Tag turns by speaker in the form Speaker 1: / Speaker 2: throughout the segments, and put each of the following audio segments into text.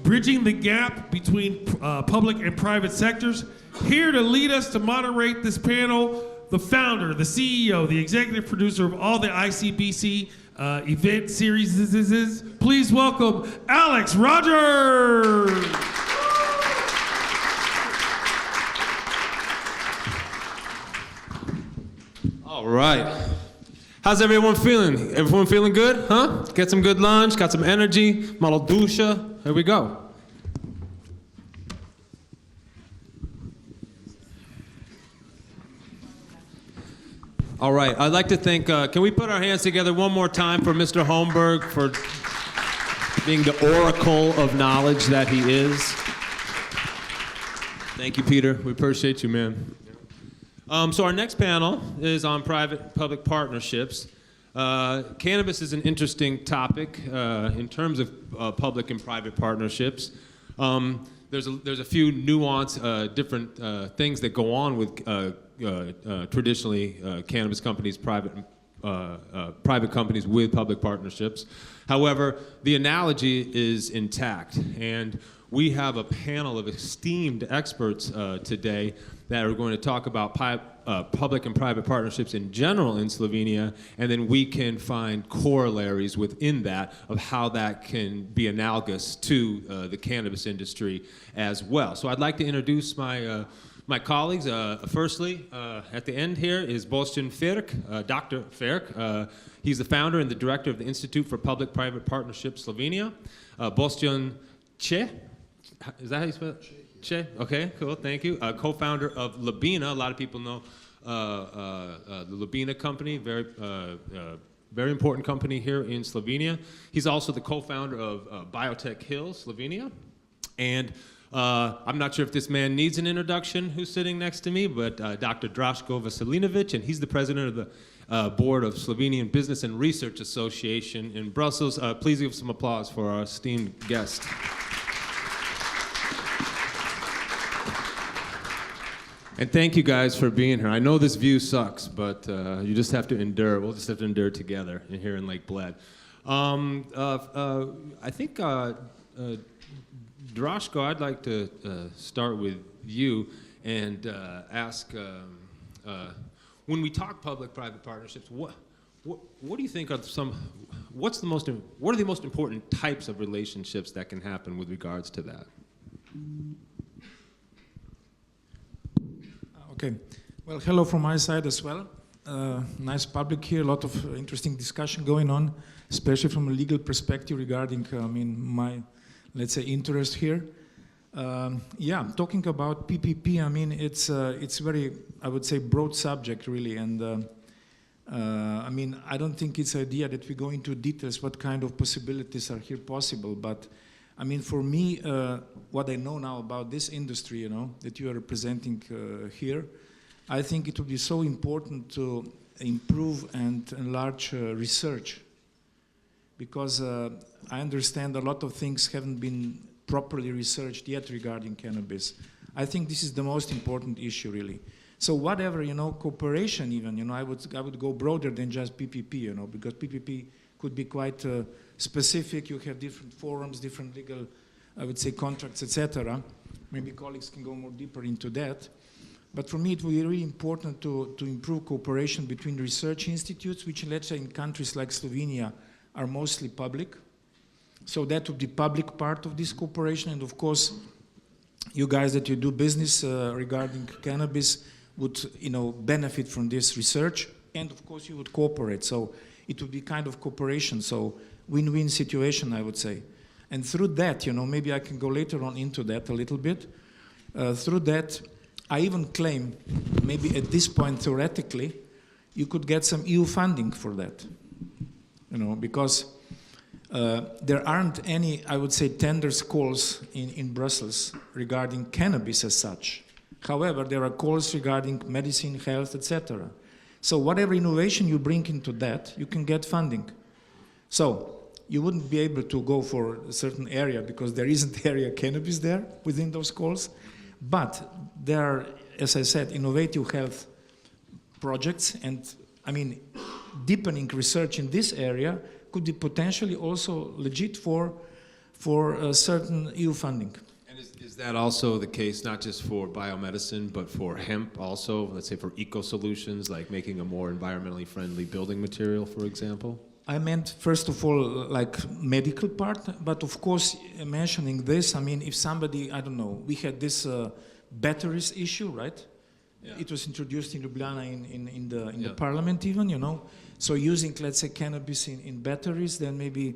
Speaker 1: Bridging the Gap Between Public and Private Sectors. Here to lead us to moderate this panel, the founder, the CEO, the executive producer of all the ICBC event series. Please welcome Alex Rogers.
Speaker 2: All right. How's everyone feeling? Everyone feeling good, huh? Get some good lunch, got some energy, malo dusha. Here we go. All right, I'd like to thank, can we put our hands together one more time for Mr. Holmberg for being the oracle of knowledge that he is. Thank you, Peter. We appreciate you, man. So our next panel is on private-public partnerships. Cannabis is an interesting topic in terms of public and private partnerships. There's a few nuanced, different things that go on with traditionally cannabis companies, private companies with public partnerships. However, the analogy is intact, and we have a panel of esteemed experts today that are going to talk about public and private partnerships in general in Slovenia, and then we can find corollaries within that of how that can be analogous to the cannabis industry as well. So I'd like to introduce my colleagues. Firstly, at the end here is Boštjan Ferk, Dr. Ferk. He's the founder and the director of the Institute for Public-Private Partnership Slovenia. Boštjan Che, is that how you spell it? Che? Okay, cool, thank you. Co-founder of Labina. A lot of people know the Labina company, very important company here in Slovenia. He's also the co-founder of Biotech Hill, Slovenia. And I'm not sure if this man needs an introduction who's sitting next to me, but Dr. Draško Veselinović, and he's the president of the board of Slovenian Business and Research Association in Brussels. Please give some applause for our esteemed guest. And thank you guys for being here. I know this view sucks, but you just have to endure. We'll just have to endure together here in Lake Bled. I think, Draško, I'd like to start with you and ask, when we talk public-private partnerships, what do you think are what are the most important types of relationships that can happen with regards to that?
Speaker 3: Okay, well, hello from my side as well. Nice public here, a lot of interesting discussion going on, especially from a legal perspective regarding, my, let's say, interest here. Yeah, talking about PPP, it's very, I would say, broad subject really, and I don't think it's an idea that we go into details what kind of possibilities are here possible, but for me, what I know now about this industry, that you are representing here, I think it would be so important to improve and enlarge research, because I understand a lot of things haven't been properly researched yet regarding cannabis. I think this is the most important issue, really. So whatever, cooperation even, I would go broader than just PPP, because PPP could be quite specific. You have different forums, different legal, I would say, contracts, etc. Maybe colleagues can go more deeper into that. But for me, it will be really important to improve cooperation between research institutes, which, let's say, in countries like Slovenia are mostly public. So that would be public part of this cooperation. And of course, you guys that you do business regarding cannabis would, benefit from this research. And of course, you would cooperate. So it would be kind of cooperation. So win-win situation, I would say. And through that, maybe I can go later on into that a little bit. Through that, I even claim, maybe at this point theoretically, you could get some EU funding for that. Because there aren't any, I would say, tenders calls in Brussels regarding cannabis as such. However, there are calls regarding medicine, health, etc. So whatever innovation you bring into that, you can get funding. So you wouldn't be able to go for a certain area because there isn't area cannabis there within those calls. But there are, as I said, innovative health projects, and deepening research in this area could be potentially also legit for for certain EU funding.
Speaker 2: And is that also the case, not just for biomedicine, but for hemp also, let's say for eco-solutions, like making a more environmentally friendly building material, for example?
Speaker 3: I meant, first of all, like medical part, but of course, mentioning this, I mean, if somebody, I don't know, we had this batteries issue, right? Yeah. It was introduced in Ljubljana in the parliament even, you know. So using, let's say, cannabis in batteries, then maybe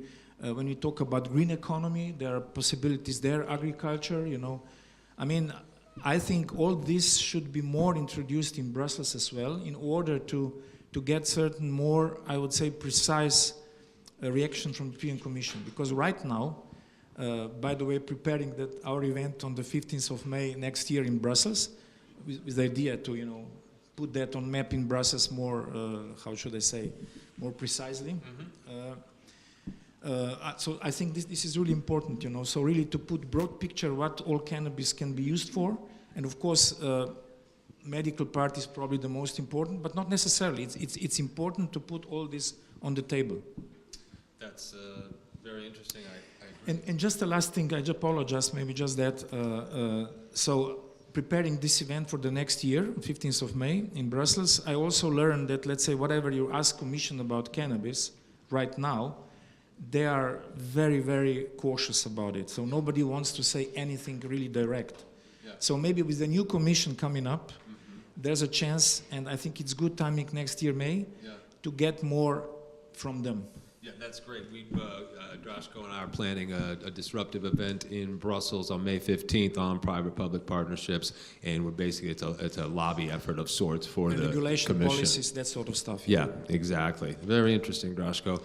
Speaker 3: when we talk about green economy, there are possibilities there, agriculture, you know. I mean, I think all this should be more introduced in Brussels as well in order to get certain more, I would say, precise reaction from the European Commission. Because right now, by the way, preparing our event on the 15th of May next year in Brussels, with the idea to, you know, put that on map in Brussels more, how should I say, more precisely. So I think this is really important, you know, so really to put broad picture what all cannabis can be used for, and of course, medical part is probably the most important, but not necessarily. It's important to put all this on the table.
Speaker 2: That's very interesting. I agree.
Speaker 3: And just the last thing, I just apologize, maybe just that. So preparing this event for the next year, 15th of May in Brussels, I also learned that, let's say, whatever you ask Commission about cannabis right now, they are very, very cautious about it. So nobody wants to say anything really direct. Yeah. So maybe with the new Commission coming up, there's a chance, and I think it's good timing next year, May, to get more from them.
Speaker 2: Yeah, that's great. Draško and I are planning a disruptive event in Brussels on May 15th on private-public partnerships, and we're basically, it's a lobby effort of sorts for the
Speaker 3: regulation,
Speaker 2: Commission.
Speaker 3: policies, that sort of stuff.
Speaker 2: Yeah, exactly. Very interesting, Draško.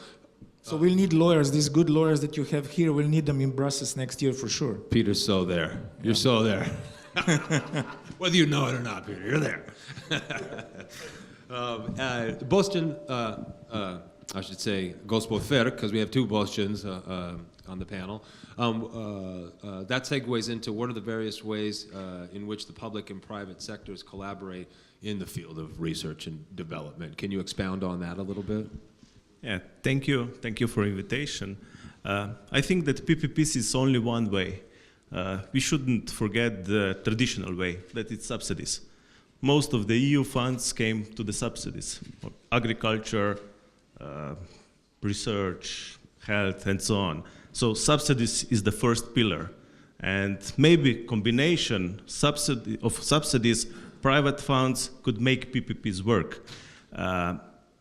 Speaker 3: So we'll need lawyers, these good lawyers that you have here, we'll need them in Brussels next year for sure.
Speaker 2: Peter's so there. You're so there. Whether you know it or not, Peter, you're there. Boston, I should say, Gospod Fer, because we have two Bostons on the panel. That segues into what are the various ways in which the public and private sectors collaborate in the field of research and development. Can you expound on that a little bit?
Speaker 4: Yeah, thank you. Thank you for invitation. I think that PPPs is only one way. We shouldn't forget the traditional way, that it's subsidies. Most of the EU funds came to the subsidies, agriculture, research, health, and so on. So subsidies is the first pillar. And maybe combination of subsidies, private funds could make PPPs work.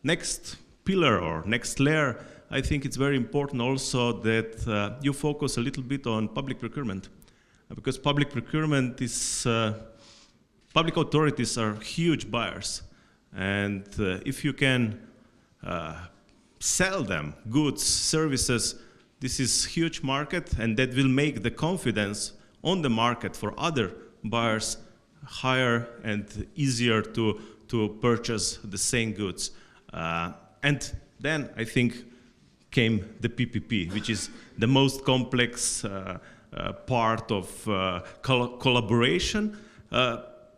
Speaker 4: Next pillar or next layer, I think it's very important also that you focus a little bit on public procurement. Because public procurement is, public authorities are huge buyers. And if you can sell them goods, services, this is huge market, and that will make the confidence on the market for other buyers higher and easier to purchase the same goods. And then I think came the PPP, which is the most complex part of collaboration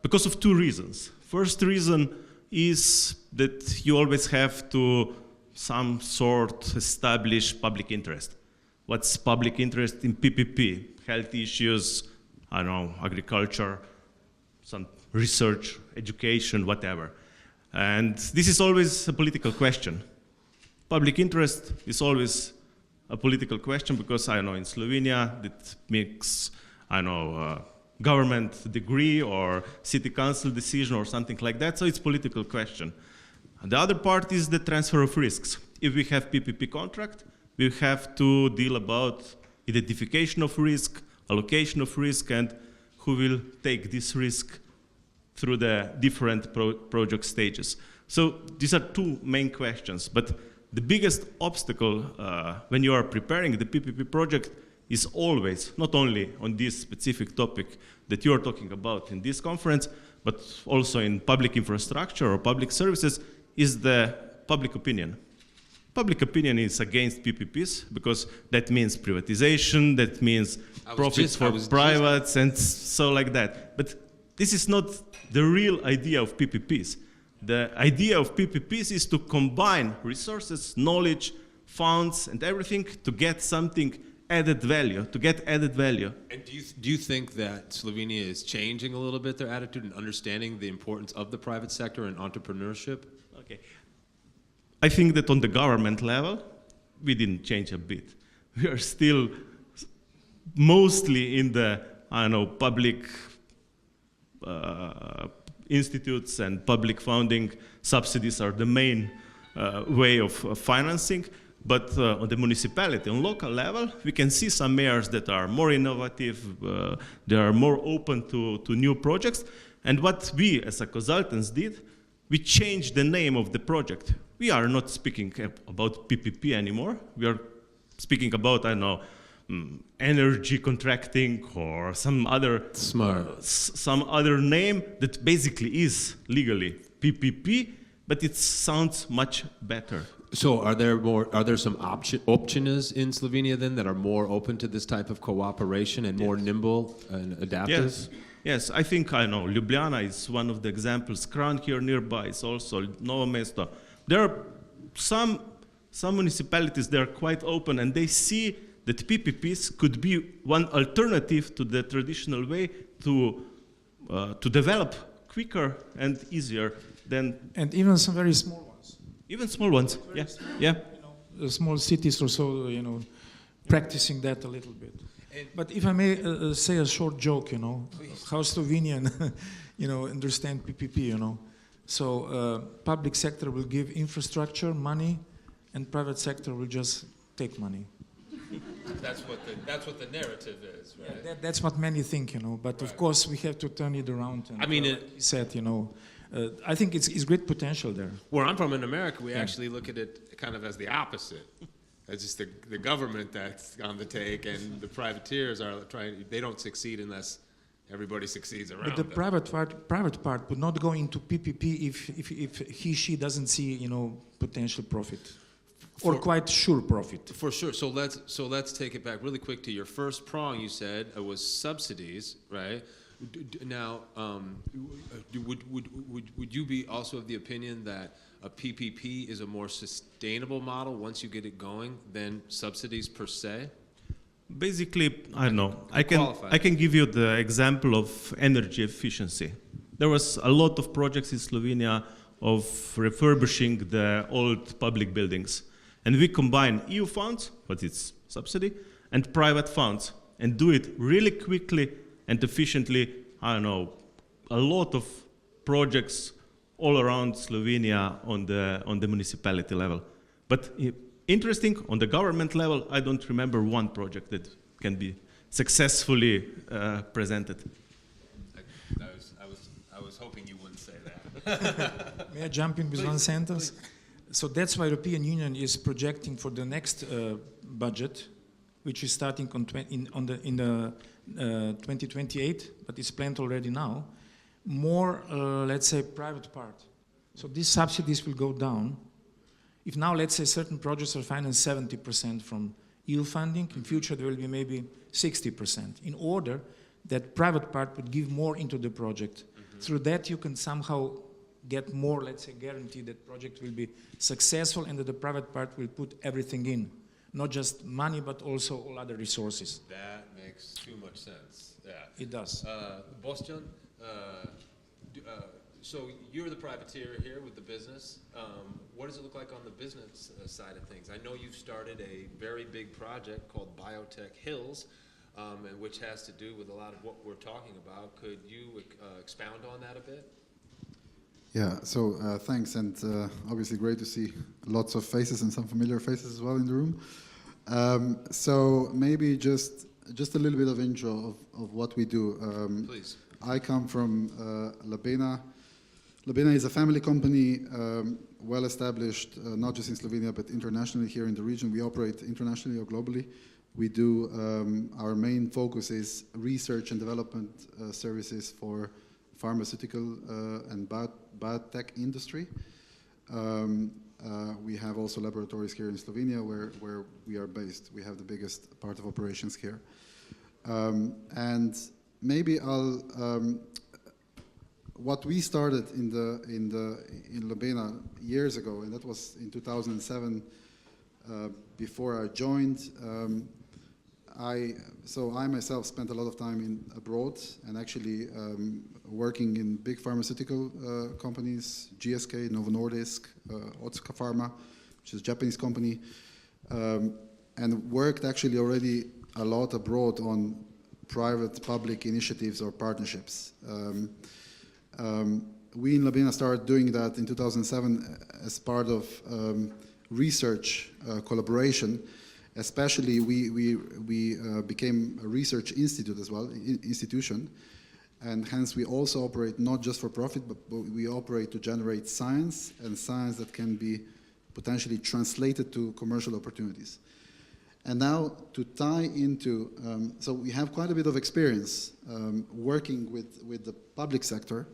Speaker 4: because of two reasons. First reason is that you always have to some sort establish public interest. What's public interest in PPP? Health issues, I don't know, agriculture, some research, education, whatever. And this is always a political question. Public interest is always a political question because, I know, in Slovenia, it makes, I know, government degree or city council decision or something like that, so it's a political question. And the other part is the transfer of risks. If we have PPP contract, we have to deal about identification of risk, allocation of risk, and who will take this risk through the different project stages. So these are two main questions, but the biggest obstacle when you are preparing the PPP project is always, not only on this specific topic that you are talking about in this conference, but also in public infrastructure or public services, is the public opinion. Public opinion is against PPPs because that means privatization, that means profits for privates and so like that. But this is not the real idea of PPPs. The idea of PPPs is to combine resources, knowledge, funds, and everything to get something added value, to get added value.
Speaker 2: And do you think that Slovenia is changing a little bit their attitude and understanding the importance of the private sector and entrepreneurship?
Speaker 4: Okay. I think that on the government level, we didn't change a bit. We are still mostly in the, I don't know, public institutes and public funding. Subsidies are the main way of financing. But on the municipality, on local level, we can see some mayors that are more innovative, they are more open to new projects. And what we as a consultants did, we changed the name of the project. We are not speaking about PPP anymore. We are speaking about, I don't know, energy contracting or some other some other name that basically is legally PPP, but it sounds much better.
Speaker 2: So are there some options in Slovenia then that are more open to this type of cooperation and more nimble and adaptive?
Speaker 4: Yes, I think I know. Ljubljana is one of the examples. Kran here nearby is also Novo Mesto. There are some municipalities that are quite open, and they see that PPPs could be one alternative to the traditional way to develop quicker and easier than.
Speaker 3: And even some very small ones.
Speaker 4: Even small ones, yeah.
Speaker 3: You know, small cities or so, you know, practicing that a little bit. But if I may say a short joke, you know, how Slovenian, you know, understand PPP, you know. So public sector will give infrastructure, money, and private sector will just take money.
Speaker 2: That's what the narrative is, right?
Speaker 3: Yeah, that's what many think, you know. But of course, we have to turn it around. And,
Speaker 2: I mean,
Speaker 3: like he said, you know, I think it's great potential there.
Speaker 2: Where I'm from in America, we actually look at it kind of as the opposite. It's just the government that's on the take, and the privateers are trying. They don't succeed unless everybody succeeds around.
Speaker 3: But the
Speaker 2: them.
Speaker 3: private part would not go into PPP if she doesn't see, you know, potential profit. Or quite sure profit.
Speaker 2: For sure. So let's take it back really quick to your first prong. You said it was subsidies, right? Now, would you be also of the opinion that a PPP is a more sustainable model once you get it going than subsidies per se?
Speaker 4: Basically, I don't know. I can give you the example of energy efficiency. There was a lot of projects in Slovenia of refurbishing the old public buildings. And we combine EU funds, but it's subsidy, and private funds, and do it really quickly and efficiently. I don't know, a lot of projects all around Slovenia on the municipality level. But interesting, on the government level, I don't remember one project that can be successfully presented.
Speaker 2: I was hoping you wouldn't say that.
Speaker 3: May I jump in with one sentence? Please. So that's why European Union is projecting for the next budget, which is starting in 2028, but it's planned already now, more, let's say, private part. So these subsidies will go down. If now, let's say, certain projects are financed 70% from EU funding, in future there will be maybe 60%, in order that private part would give more into the project. Mm-hmm. Through that, you can somehow get more, let's say, guarantee that project will be successful and that the private part will put everything in. Not just money, but also all other resources.
Speaker 2: That makes too much sense, yeah.
Speaker 3: It does.
Speaker 2: Boštjan, so you're the privateer here with the business. What does it look like on the business side of things? I know you've started a very big project called Biotech Hills, and which has to do with a lot of what we're talking about. Could you expound on that a bit?
Speaker 5: Yeah, so thanks, and obviously great to see lots of faces and some familiar faces as well in the room. So maybe just a little bit of intro of what we do.
Speaker 2: Please.
Speaker 5: I come from Labena. Labena is a family company, well established, not just in Slovenia, but internationally here in the region. We operate internationally or globally. We do, our main focus is research and development services for pharmaceutical and biotech industry. We have also laboratories here in Slovenia where we are based. We have the biggest part of operations here. And maybe what we started in Labena years ago, and that was in 2007, before I joined, I myself spent a lot of time abroad and actually working in big pharmaceutical companies, GSK, Novo Nordisk, Otsuka Pharma, which is a Japanese company, and worked actually already a lot abroad on private-public initiatives or partnerships. We in Slovenia started doing that in 2007 as part of research collaboration. Especially, we became a research institute as well, institution, and hence we also operate not just for profit, but we operate to generate science, and science that can be potentially translated to commercial opportunities. And now to tie into, so we have quite a bit of experience working with the public sector,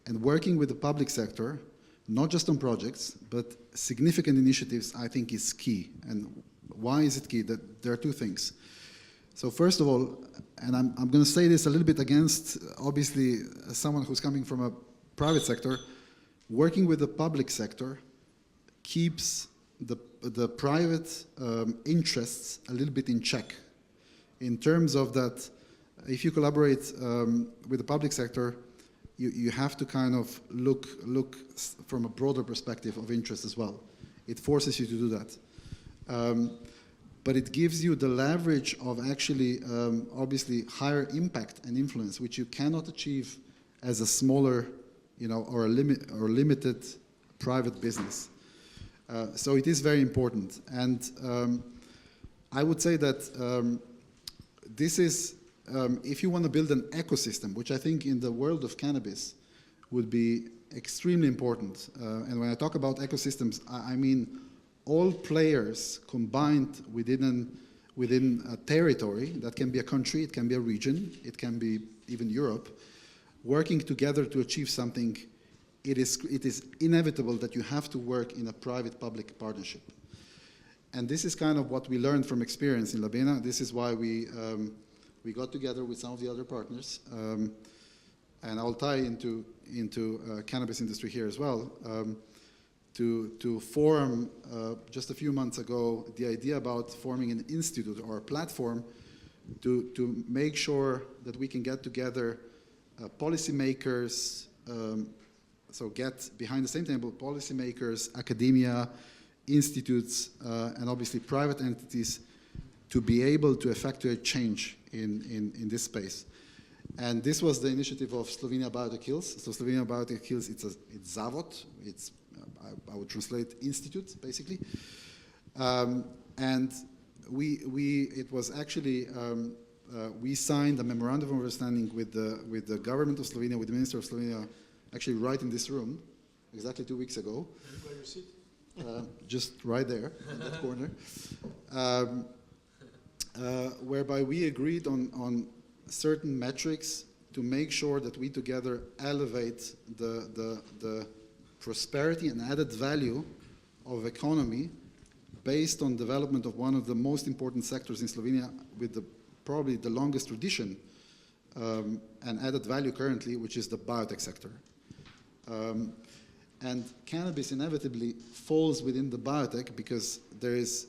Speaker 5: and working with the public sector, not just on projects, but significant initiatives, I think is key. And why is it key? That there are two things. So first of all, and I'm going to say this a little bit against, obviously, someone who's coming from a private sector, working with the public sector keeps the private interests a little bit in check. In terms of that, if you collaborate with the public sector, you have to kind of look from a broader perspective of interest as well. It forces you to do that. But it gives you the leverage of actually, obviously, higher impact and influence, which you cannot achieve as a smaller, or limited private business. So it is very important. And I would say that this is, if you want to build an ecosystem, which I think in the world of cannabis would be extremely important. And when I talk about ecosystems, I mean all players combined within a territory. That can be a country, it can be a region, it can be even Europe, working together to achieve something. It is inevitable that you have to work in a private-public partnership. And this is kind of what we learned from experience in Slovenia. This is why we got together with some of the other partners, and I'll tie into cannabis industry here as well, to form, just a few months ago, the idea about forming an institute or a platform to make sure that we can get together policymakers, so get behind the same table policymakers, academia, institutes, and obviously private entities to be able to effectuate change in this space. And this was the initiative of Slovenia Biotech Hills. So Slovenia Biotech Hills, it's Zavod, it's, I would translate institute, basically. And it was actually, we signed a memorandum of understanding with the government of Slovenia, with the Minister of Slovenia, actually right in this room, exactly 2 weeks ago.
Speaker 3: Where you sit?
Speaker 5: Just right there, in that corner. Whereby we agreed on certain metrics to make sure that we together elevate the prosperity and added value of economy based on development of one of the most important sectors in Slovenia with probably the longest tradition and added value currently, which is the biotech sector. And cannabis inevitably falls within the biotech because there is,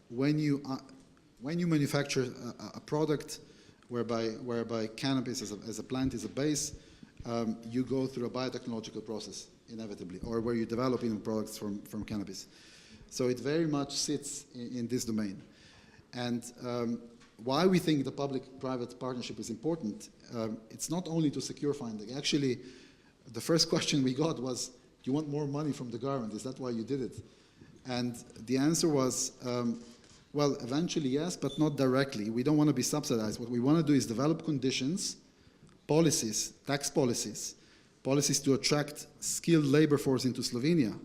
Speaker 5: when you manufacture a product whereby cannabis as a plant is a base, you go through a biotechnological process inevitably, or where you develop even products from cannabis. So it very much sits in this domain. And why we think the public-private partnership is important, it's not only to secure funding. Actually, the first question we got was, do you want more money from the government? Is that why you did it? And the answer was, well, eventually yes, but not directly. We don't want to be subsidized. What we want to do is develop conditions, policies, tax policies, policies to attract skilled labor force into Slovenia,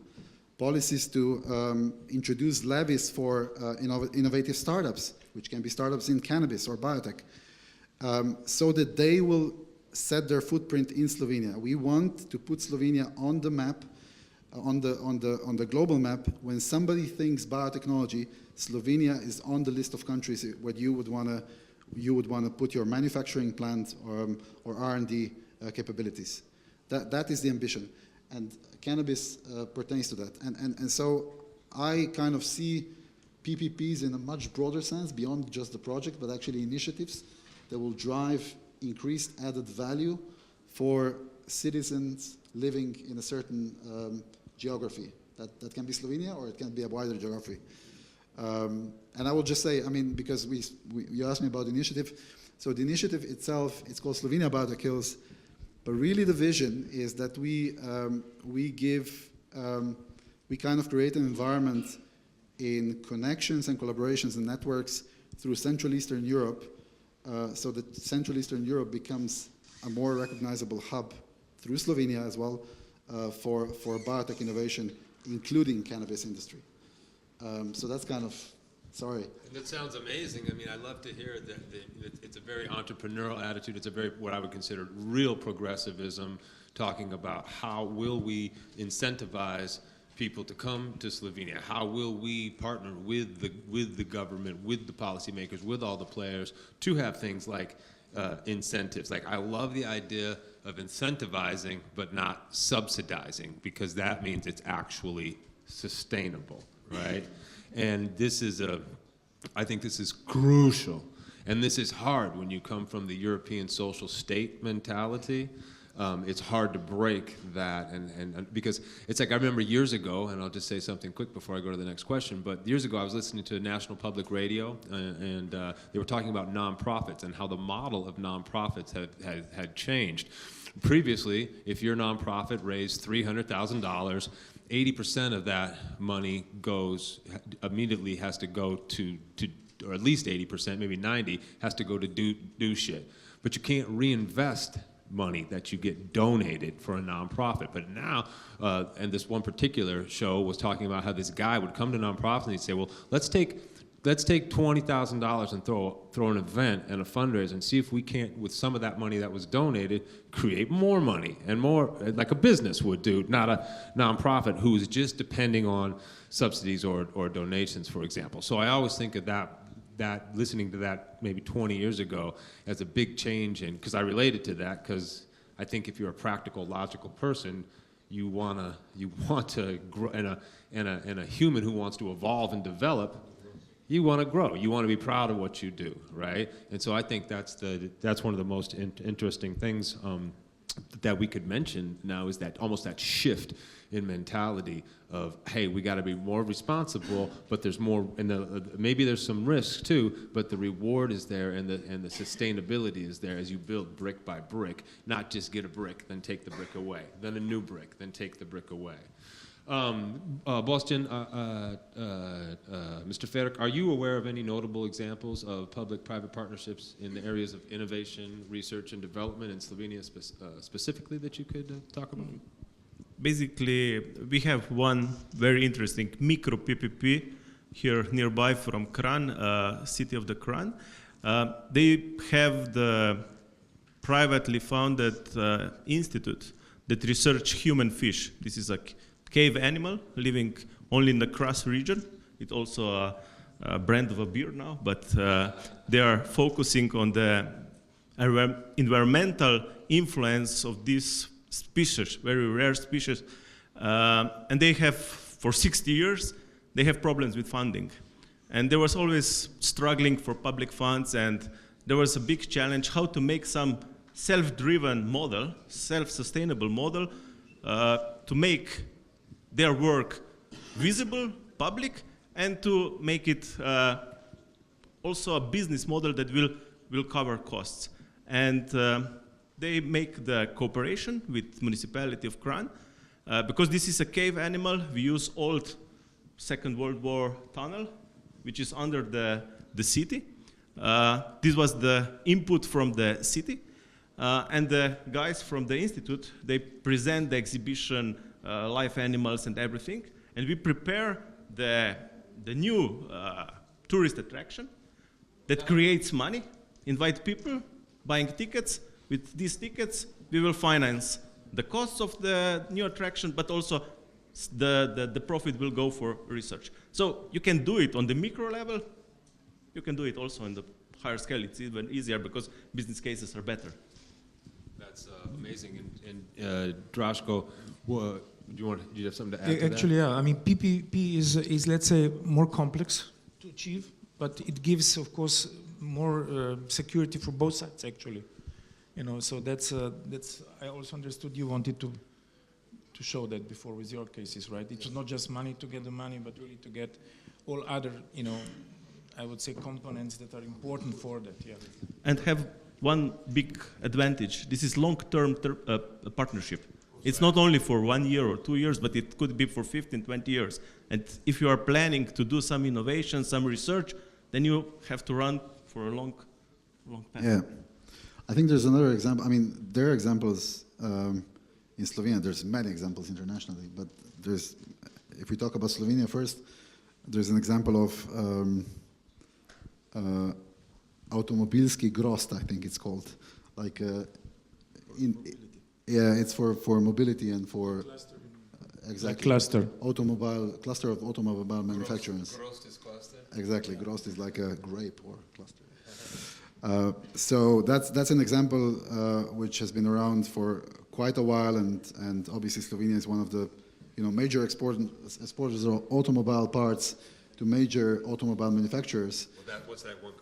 Speaker 5: policies to introduce levies for innovative startups, which can be startups in cannabis or biotech, so that they will set their footprint in Slovenia. We want to put Slovenia on the map, on the global map. When somebody thinks biotechnology, Slovenia is on the list of countries where you would want to put your manufacturing plant or R&D capabilities. That is the ambition, and cannabis pertains to that. And so I kind of see PPPs in a much broader sense, beyond just the project, but actually initiatives that will drive increased added value for citizens living in a certain geography. That can be Slovenia, or it can be a wider geography. And I will just say, I mean, because you asked me about the initiative. So the initiative itself, it's called Slovenia Biotech, but really the vision is that we kind of create an environment in connections and collaborations and networks through Central Eastern Europe, so that Central Eastern Europe becomes a more recognizable hub through Slovenia as well for biotech innovation, including cannabis industry. So that's kind of, sorry.
Speaker 2: And that sounds amazing. I mean, I love to hear that it's a very entrepreneurial attitude. It's a very, what I would consider real progressivism, talking about how will we incentivize people to come to Slovenia? How will we partner with the government, with the policymakers, with all the players to have things like incentives? Like, I love the idea of incentivizing but not subsidizing, because that means it's actually sustainable, right? And this is I think this is crucial. And this is hard when you come from the European social state mentality. It's hard to break that, and because it's like, I remember years ago, and I'll just say something quick before I go to the next question, but years ago I was listening to National Public Radio, and they were talking about nonprofits and how the model of nonprofits had changed. Previously, if your nonprofit raised $300,000, 80% of that money immediately has to go to, or at least 80%, maybe 90, has to go to do shit. But you can't reinvest money that you get donated for a nonprofit. But now, and this one particular show was talking about how this guy would come to nonprofits and he'd say, well, let's take $20,000 and throw an event and a fundraiser and see if we can't, with some of that money that was donated, create more money, and more like a business would do, not a nonprofit who's just depending on subsidies or donations, for example. So I always think of that listening to that maybe 20 years ago as a big change, and because I related to that, because I think if you're a practical, logical person, you want to grow, and a human who wants to evolve and develop, you want to grow. You want to be proud of what you do, right? And so I think that's one of the most interesting things that we could mention now, is that almost that shift in mentality of, hey, we got to be more responsible, but there's more, and maybe there's some risk too, but the reward is there, and the sustainability is there as you build brick by brick, not just get a brick, then take the brick away, then a new brick, then take the brick away. Boston, Mr. Ferrick, are you aware of any notable examples of public-private partnerships in the areas of innovation, research, and development in Slovenia specifically that you could talk about?
Speaker 4: Basically, we have one very interesting micro PPP here nearby from Kran, city of the Kran. They have the privately founded institute that research human fish. This is a cave animal living only in the Kras region. It's also a brand of a beer now, but they are focusing on the environmental influence of these species, very rare species. And they have, for 60 years, they have problems with funding. And there was always struggling for public funds, and there was a big challenge how to make some self-driven model, self-sustainable model, to make their work visible, public, and to make it also a business model that will cover costs. And they make the cooperation with municipality of Kran. Because this is a cave animal, we use old Second World War tunnel, which is under the city. This was the input from the city. And the guys from the institute, they present the exhibition, live animals and everything, and we prepare the new tourist attraction that creates money, invite people, buying tickets. With these tickets, we will finance the costs of the new attraction, but also the profit will go for research. So you can do it on the micro level. You can do it also on the higher scale. It's even easier because business cases are better.
Speaker 2: That's amazing. And Draško, do you have something to add to that?
Speaker 3: Actually, yeah. I mean, PPP is let's say more complex to achieve, but it gives, of course, more security for both sides, actually. You know, so that's I also understood you wanted to show that before with your cases, right? It was not just money to get the money, but really to get all other, you know, I would say components that are important for that, yeah.
Speaker 4: And have one big advantage. This is long-term partnership. It's not only for 1 year or 2 years, but it could be for 15, 20 years. And if you are planning to do some innovation, some research, then you have to run for a long path.
Speaker 5: Yeah. I think there's another example. I mean, there are examples in Slovenia. There's many examples internationally, but there's, if we talk about Slovenia first, there's an example of automobilski grost, I think it's called. Like, yeah, it's for mobility and for exactly
Speaker 3: Cluster.
Speaker 5: Cluster of automobile manufacturers.
Speaker 2: Grost is cluster.
Speaker 5: Exactly, grost is like a grape or cluster. So that's an example which has been around for quite a while, and obviously Slovenia is one of the major exporters of automobile parts to major automobile manufacturers.
Speaker 2: Well, what's that one?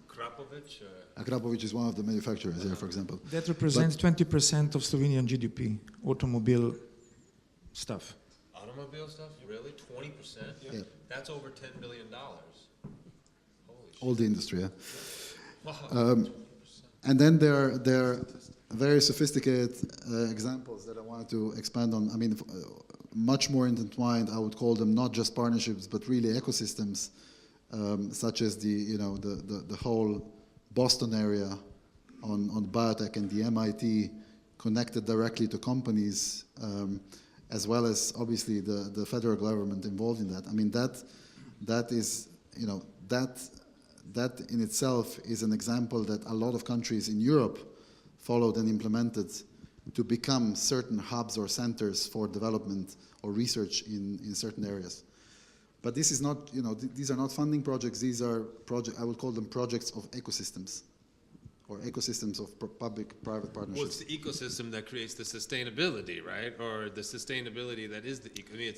Speaker 2: Krapovic?
Speaker 5: Krapovic is one of the manufacturers here, for example.
Speaker 3: That represents 20% of Slovenian GDP, automobile stuff.
Speaker 2: Automobile stuff? Really? 20%?
Speaker 5: Yeah.
Speaker 2: That's over $10 billion. Holy shit.
Speaker 5: All the industry, yeah.
Speaker 2: Wow.
Speaker 5: And then there are very sophisticated examples that I wanted to expand on. I mean, much more intertwined. I would call them not just partnerships, but really ecosystems, such as the whole Boston area on biotech and the MIT connected directly to companies, as well as obviously the federal government involved in that. I mean, that is that in itself is an example that a lot of countries in Europe followed and implemented to become certain hubs or centers for development or research in certain areas. But this is not, these are not funding projects. These are I would call them projects of ecosystems, or ecosystems of public-private partnerships.
Speaker 2: Well, it's the ecosystem that creates the sustainability, right? Or the sustainability that is the I mean,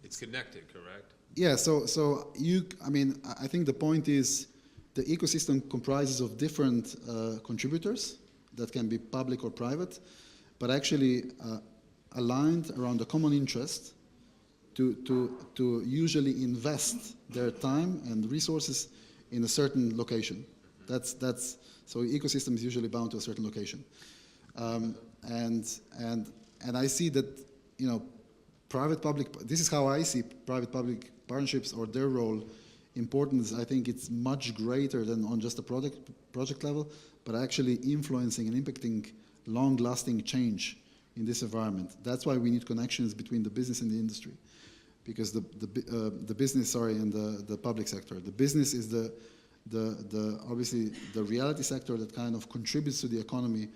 Speaker 2: it's connected, correct?
Speaker 5: Yeah. I think the point is the ecosystem comprises of different contributors that can be public or private, but actually aligned around a common interest to usually invest their time and resources in a certain location. So ecosystem is usually bound to a certain location, and I see that private-public. This is how I see private-public partnerships or their role. Importance, I think it's much greater than on just a project level, but actually influencing and impacting long-lasting change in this environment. That's why we need connections between the business and the industry, because the business, and the public sector. The business is obviously the reality sector that kind of contributes to the economy.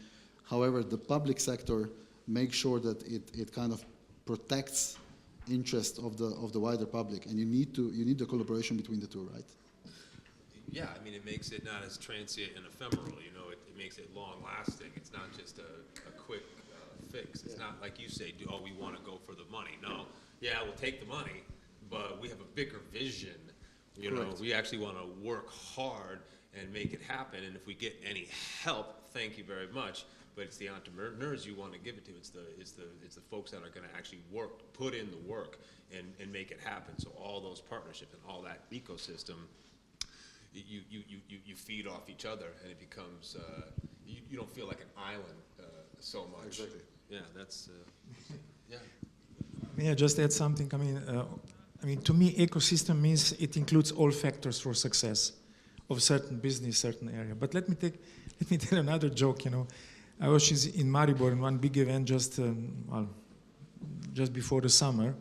Speaker 5: However, the public sector makes sure that it kind of protects interest of the wider public, and you need the collaboration between the two, right?
Speaker 2: Yeah, I mean, it makes it not as transient and ephemeral. It makes it long-lasting. It's not just a quick fix. It's not like you say, we want to go for the money. No, yeah, we'll take the money, but we have a bigger vision. We actually want to work hard and make it happen. And if we get any help, thank you very much. But it's the entrepreneurs you want to give it to. It's the folks that are going to actually put in the work and make it happen. So all those partnerships and all that ecosystem, you feed off each other, and it becomes you don't feel like an island so much.
Speaker 5: Exactly.
Speaker 2: Yeah, that's yeah.
Speaker 3: May I just add something? I mean, to me, ecosystem means it includes all factors for success of certain business, certain area. But let me tell another joke. I was in Maribor in one big event just before the summer,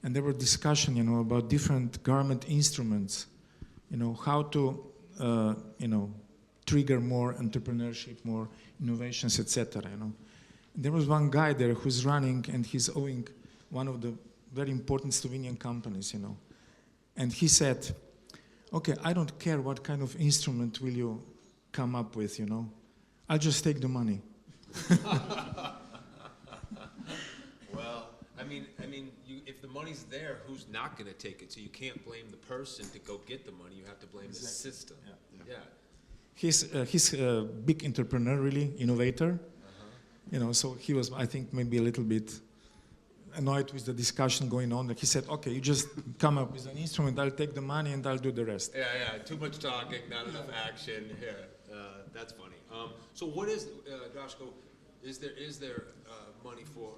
Speaker 3: and there were discussion, about different government instruments, how to, trigger more entrepreneurship, more innovations, etc. And there was one guy there who's running, and he's owning one of the very important Slovenian companies, and he said, "Okay, I don't care what kind of instrument will you come up with, I'll just take the money."
Speaker 2: Well, I mean, if the money's there, who's not going to take it? So you can't blame the person to go get the money. You have to blame the system. Yeah.
Speaker 3: He's a big entrepreneur, really, innovator. You know, so he was, I think, maybe a little bit annoyed with the discussion going on. Like he said, okay, you just come up with an instrument, I'll take the money and I'll do the rest.
Speaker 2: Yeah. Too much talking, not enough action. Yeah, that's funny. So what is, Daško, is there money for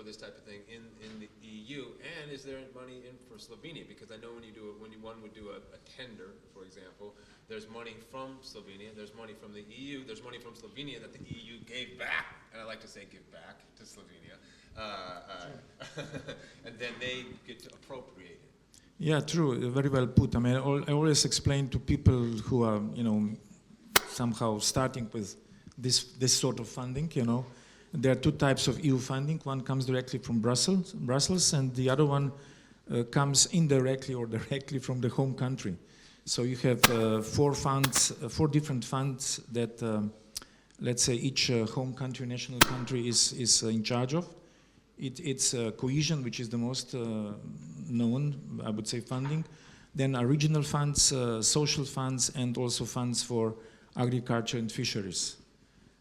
Speaker 2: this type of thing in the EU, and is there money in for Slovenia? Because I know when one would do a tender, for example, there's money from Slovenia, there's money from the EU, there's money from Slovenia that the EU gave back, and I like to say give back to Slovenia, and then they get to appropriate it.
Speaker 3: Yeah, true, very well put. I mean, I always explain to people who are, you know, somehow starting with this sort of funding, you know, there are two types of EU funding. One comes directly from Brussels, and the other one comes indirectly or directly from the home country. So you have four different funds that, let's say, each home country, national country is in charge of. It's cohesion, which is the most known, I would say, funding. Then are regional funds, social funds, and also funds for agriculture and fisheries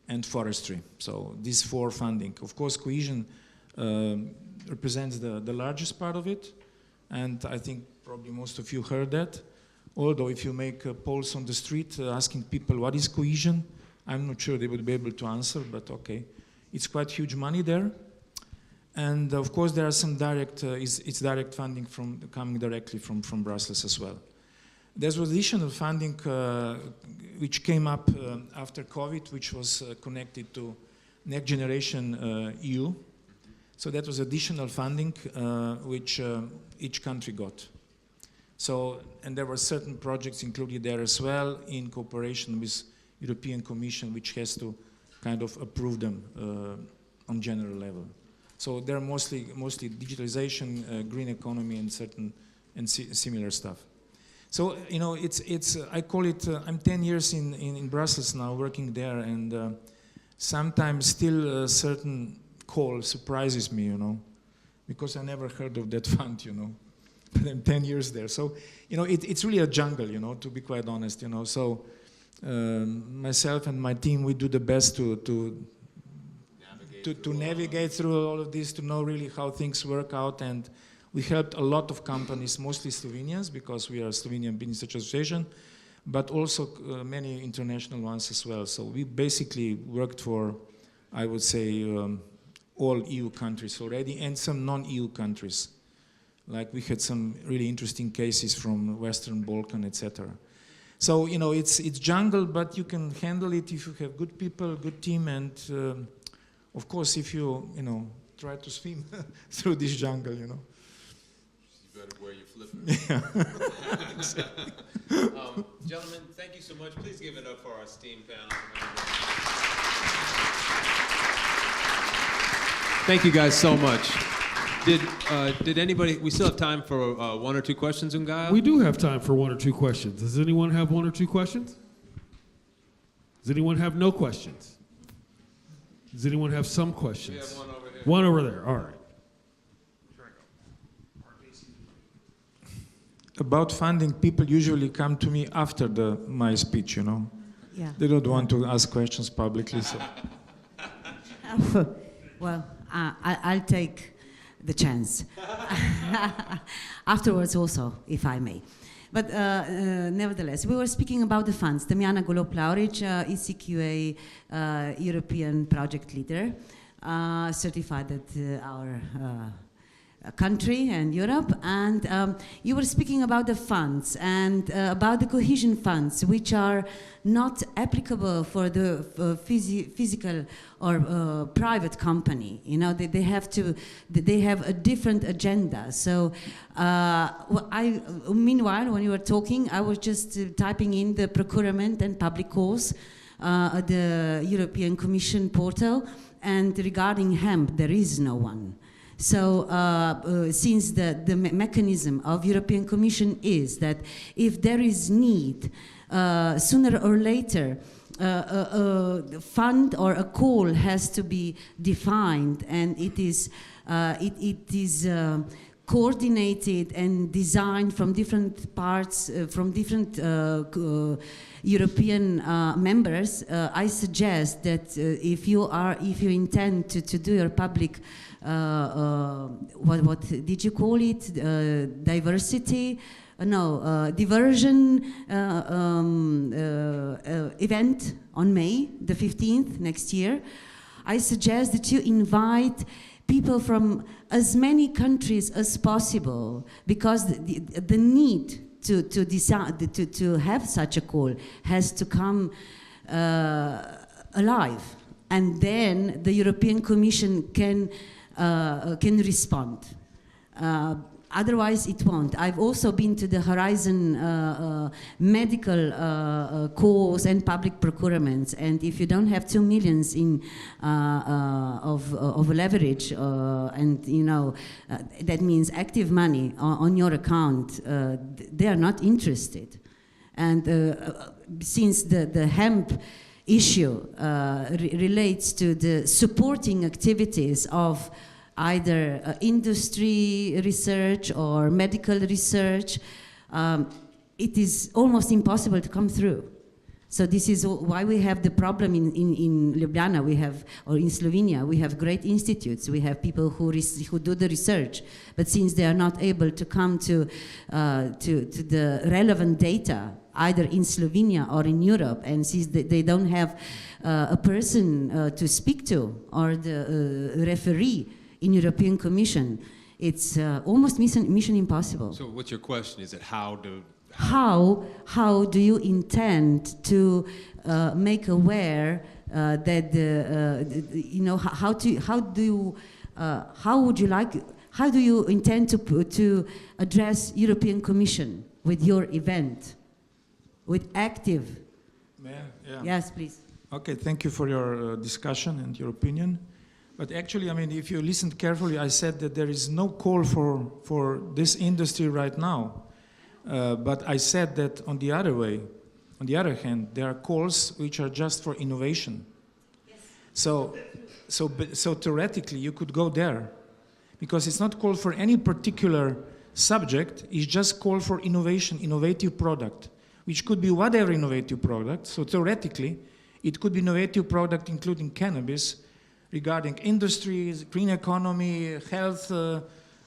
Speaker 3: and forestry. So these four funding. Of course, cohesion represents the largest part of it, and I think probably most of you heard that. Although if you make polls on the street asking people what is cohesion, I'm not sure they would be able to answer, but okay. It's quite huge money there. And of course there are some direct, it's direct funding coming directly from Brussels as well. There's additional funding which came up after COVID, which was connected to Next Generation EU. So that was additional funding which each country got. So, and there were certain projects included there as well in cooperation with European Commission, which has to kind of approve them on general level. So they're mostly digitalization, green economy, and certain and similar stuff. So, you know, I call it, I'm 10 years in Brussels now, working there, and sometimes still a certain call surprises me, you know, because I never heard of that fund, you know, but I'm 10 years there. So, you know, it's really a jungle, you know, to be quite honest, you know. So myself and my team, we do the best to navigate through all of this, to know really how things work out. And we helped a lot of companies, mostly Slovenians, because we are a Slovenian Business Association, but also many international ones as well. So we basically worked for, I would say, all EU countries already, and some non-EU countries. Like we had some really interesting cases from Western Balkan, etc. So, you know, it's jungle, but you can handle it if you have good people, good team, and of course, if you know, try to swim through this jungle, you know.
Speaker 2: You better wear your flippers.
Speaker 3: Yeah. Exactly.
Speaker 2: Gentlemen, thank you so much. Please give it up for our esteemed panel. Thank you guys so much. Did anybody, we still have time for one or two questions, Ungayo?
Speaker 1: We do have time for one or two questions. Does anyone have one or two questions? Does anyone have no questions? Does anyone have some questions?
Speaker 2: We have one over here.
Speaker 1: One over there, all right.
Speaker 3: About funding, people usually come to me after my speech, you know.
Speaker 6: Yeah.
Speaker 3: They don't want to ask questions publicly, so.
Speaker 6: Well, I'll take the chance. Afterwards also, if I may. But nevertheless, we were speaking about the funds. Damjana Golob-Laurić, ECQA European project leader, certified at our country and Europe, and you were speaking about the funds and about the cohesion funds, which are not applicable for the physical or private company. You know, they have a different agenda. So, meanwhile, when you were talking, I was just typing in the procurement and public calls at the European Commission portal, and regarding hemp, there is no one. So since the mechanism of European Commission is that if there is need, sooner or later, fund or a call has to be defined, and it is coordinated and designed from different parts, from different European members. I suggest that if you intend to do your public, what did you call it? Diversity? Diversion event on May the 15th next year. I suggest that you invite people from as many countries as possible, because the need to decide to have such a call has to come alive, and then the European Commission can respond. Otherwise, it won't. I've also been to the Horizon medical calls and public procurements, and if you don't have 2 million of leverage, and that means active money on your account, they are not interested. And since the hemp issue relates to the supporting activities of either industry research or medical research, it is almost impossible to come through. So this is why we have the problem in Ljubljana, or in Slovenia, we have great institutes, we have people who do the research, but since they are not able to come to the relevant data, either in Slovenia or in Europe, and since they don't have a person to speak to, or the referee in European Commission, it's almost mission impossible.
Speaker 2: So what's your question? Is it how
Speaker 6: do you intend to make aware that how do you intend to address European Commission with your event, with active?
Speaker 3: Yeah.
Speaker 6: Yes, please.
Speaker 3: Okay, thank you for your discussion and your opinion. But actually, I mean, if you listened carefully, I said that there is no call for this industry right now. But I said that on the other hand, there are calls which are just for innovation. Yes. So theoretically, you could go there, because it's not called for any particular subject. It's just called for innovation, innovative product, which could be whatever innovative product. So theoretically, it could be innovative product including cannabis, regarding industries, green economy, health,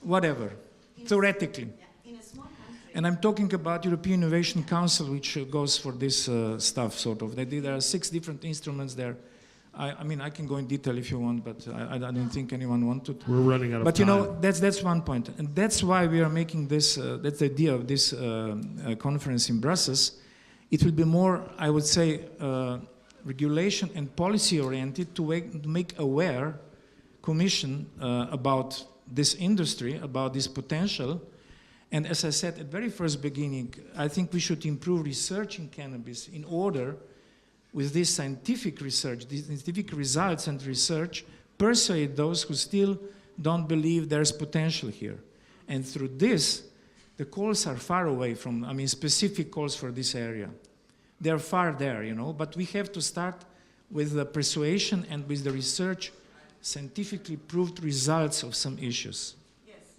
Speaker 3: whatever, theoretically.
Speaker 6: In a small country.
Speaker 3: And I'm talking about European Innovation Council, which goes for this stuff, sort of. There are 6 different instruments there. I mean, I can go in detail if you want, but I don't think anyone wanted.
Speaker 1: We're running out of time.
Speaker 3: But that's one point. And that's why we are making this, that's the idea of this conference in Brussels. It will be more, I would say, regulation and policy oriented to make aware Commission about this industry, about this potential. And as I said at very first beginning, I think we should improve research in cannabis in order, with this scientific research, these scientific results and research, persuade those who still don't believe there's potential here. And through this, the calls are far away from, I mean, specific calls for this area. They're far there, but we have to start with the persuasion and with the research, scientifically proved results of some issues.
Speaker 6: Yes.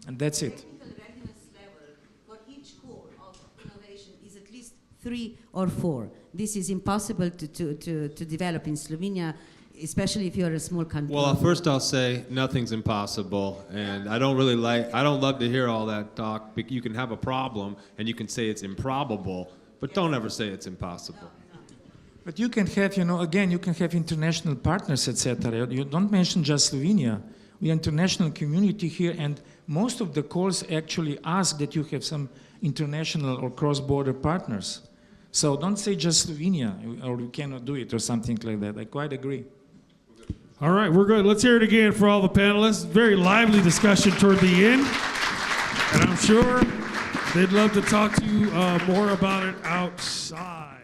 Speaker 3: And that's it.
Speaker 6: Technical readiness level for each core of innovation is at least 3 or 4. This is impossible to develop in Slovenia, especially if you're a small country.
Speaker 2: Well, first I'll say nothing's impossible, and I don't love to hear all that talk. You can have a problem and you can say it's improbable, but don't ever say it's impossible.
Speaker 3: But you can have, again, you can have international partners, etc. You don't mention just Slovenia. We are an international community here, and most of the calls actually ask that you have some international or cross-border partners. So don't say just Slovenia, or you cannot do it, or something like that. I quite agree.
Speaker 1: All right, we're good. Let's hear it again for all the panelists. Very lively discussion toward the end. And I'm sure they'd love to talk to you more about it outside.